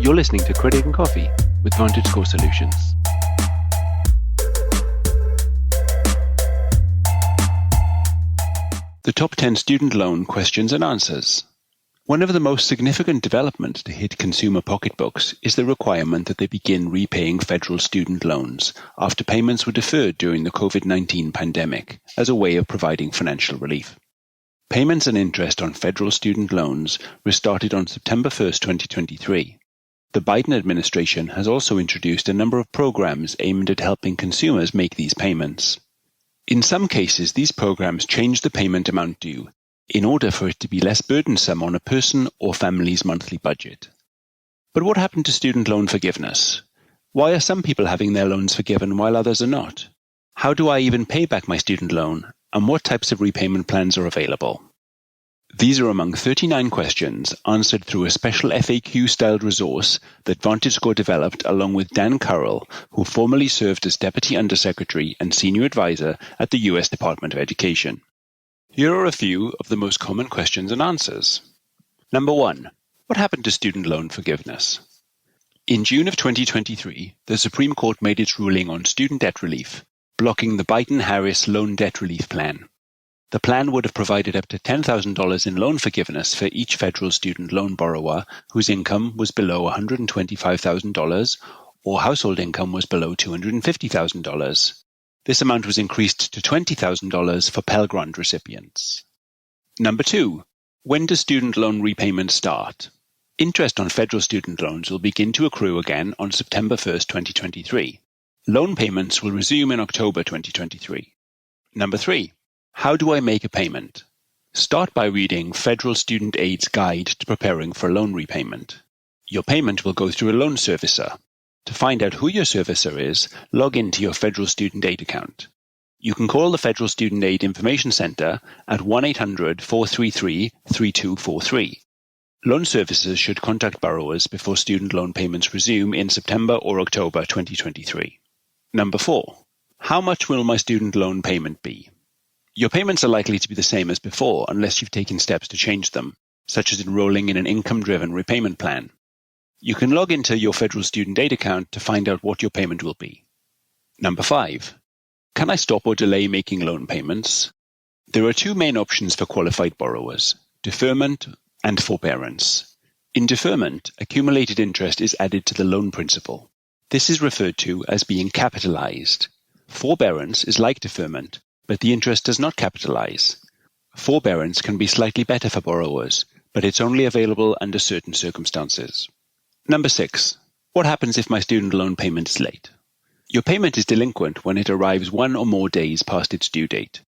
You're listening to Credit and Coffee with VantageScore Solutions. The top 10 student loan questions and answers. One of the most significant developments to hit consumer pocketbooks is the requirement that they begin repaying federal student loans after payments were deferred during the COVID-19 pandemic as a way of providing financial relief. Payments and interest on federal student loans restarted on September 1, 2023. The Biden administration has also introduced a number of programs aimed at helping consumers make these payments. In some cases, these programs change the payment amount due in order for it to be less burdensome on a person or family's monthly budget. But what happened to student loan forgiveness? Why are some people having their loans forgiven while others are not? How do I even pay back my student loan? And what types of repayment plans are available? These are among 39 questions answered through a special FAQ-styled resource that VantageScore developed along with Dan Currell, who formerly served as Deputy Undersecretary and Senior Advisor at the U.S. Department of Education. Here are a few of the most common questions and answers. Number 1. What happened to student loan forgiveness? In June of 2023, the Supreme Court made its ruling on student debt relief, blocking the Biden-Harris Loan Debt Relief Plan. The plan would have provided up to $10,000 in loan forgiveness for each federal student loan borrower whose income was below $125,000 or household income was below $250,000. This amount was increased to $20,000 for Pell Grant recipients. Number 2. When does student loan repayment start? Interest on federal student loans will begin to accrue again on September 1, 2023. Loan payments will resume in October 2023. Number 3. How do I make a payment? Start by reading Federal Student Aid's Guide to Preparing for Loan Repayment. Your payment will go through a loan servicer. To find out who your servicer is, log into your Federal Student Aid account. You can call the Federal Student Aid Information Center at 1-800-433-3243. Loan servicers should contact borrowers before student loan payments resume in September or October 2023. Number 4. How much will my student loan payment be? Your payments are likely to be the same as before unless you've taken steps to change them, such as enrolling in an income-driven repayment plan. You can log into your Federal Student Aid account to find out what your payment will be. Number 5. Can I stop or delay making loan payments? There are two main options for qualified borrowers: deferment and forbearance. In deferment, accumulated interest is added to the loan principal. This is referred to as being capitalized. Forbearance is like deferment, but the interest does not capitalize. Forbearance can be slightly better for borrowers, but it's only available under certain circumstances. Number 6. What happens if my student loan payment is late? Your payment is delinquent when it arrives 1 or more days past its due date.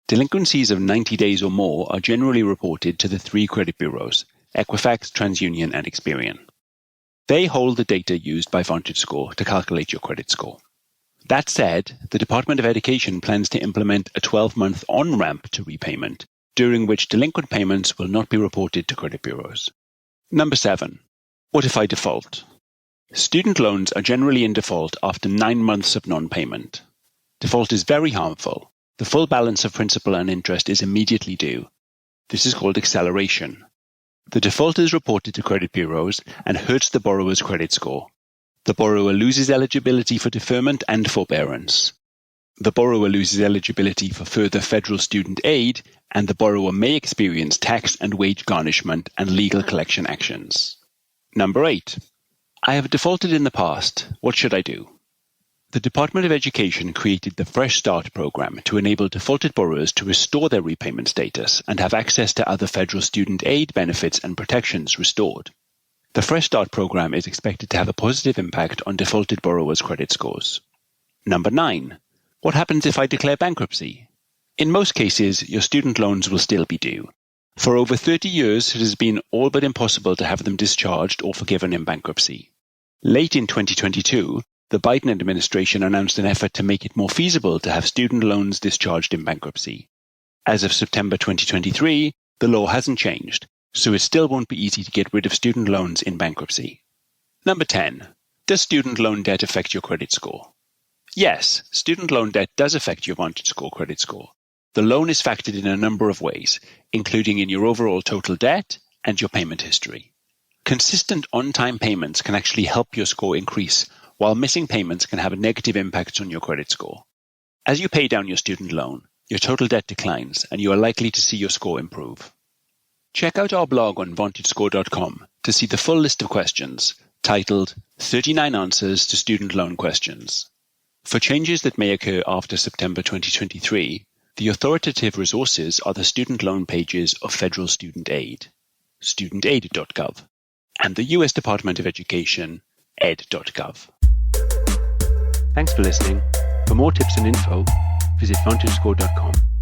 Delinquencies of 90 days or more are generally reported to the 3 credit bureaus, Equifax, TransUnion, and Experian. They hold the data used by VantageScore to calculate your credit score. That said, the Department of Education plans to implement a 12-month on-ramp to repayment, during which delinquent payments will not be reported to credit bureaus. Number 7. What if I default? Student loans are generally in default after 9 months of non-payment. Default is very harmful. The full balance of principal and interest is immediately due. This is called acceleration. The default is reported to credit bureaus and hurts the borrower's credit score. The borrower loses eligibility for deferment and forbearance. The borrower loses eligibility for further federal student aid, and the borrower may experience tax and wage garnishment and legal collection actions. Number 8. I have defaulted in the past. What should I do? The Department of Education created the Fresh Start program to enable defaulted borrowers to restore their repayment status and have access to other federal student aid benefits and protections restored. The Fresh Start program is expected to have a positive impact on defaulted borrowers' credit scores. Number 9. What happens if I declare bankruptcy? In most cases, your student loans will still be due. For over 30 years, it has been all but impossible to have them discharged or forgiven in bankruptcy. Late in 2022, the Biden administration announced an effort to make it more feasible to have student loans discharged in bankruptcy. As of September 2023, the law hasn't changed, so it still won't be easy to get rid of student loans in bankruptcy. Number 10. Does student loan debt affect your credit score? Yes, student loan debt does affect your VantageScore credit score. The loan is factored in a number of ways, including in your overall total debt and your payment history. Consistent on-time payments can actually help your score increase, while missing payments can have a negative impact on your credit score. As you pay down your student loan, your total debt declines and you are likely to see your score improve. Check out our blog on VantageScore.com to see the full list of questions, titled 39 Answers to Student Loan Questions. For changes that may occur after September 2023, the authoritative resources are the student loan pages of Federal Student Aid, studentaid.gov, and the US Department of Education, ed.gov. Thanks for listening. For more tips and info, visit VantageScore.com.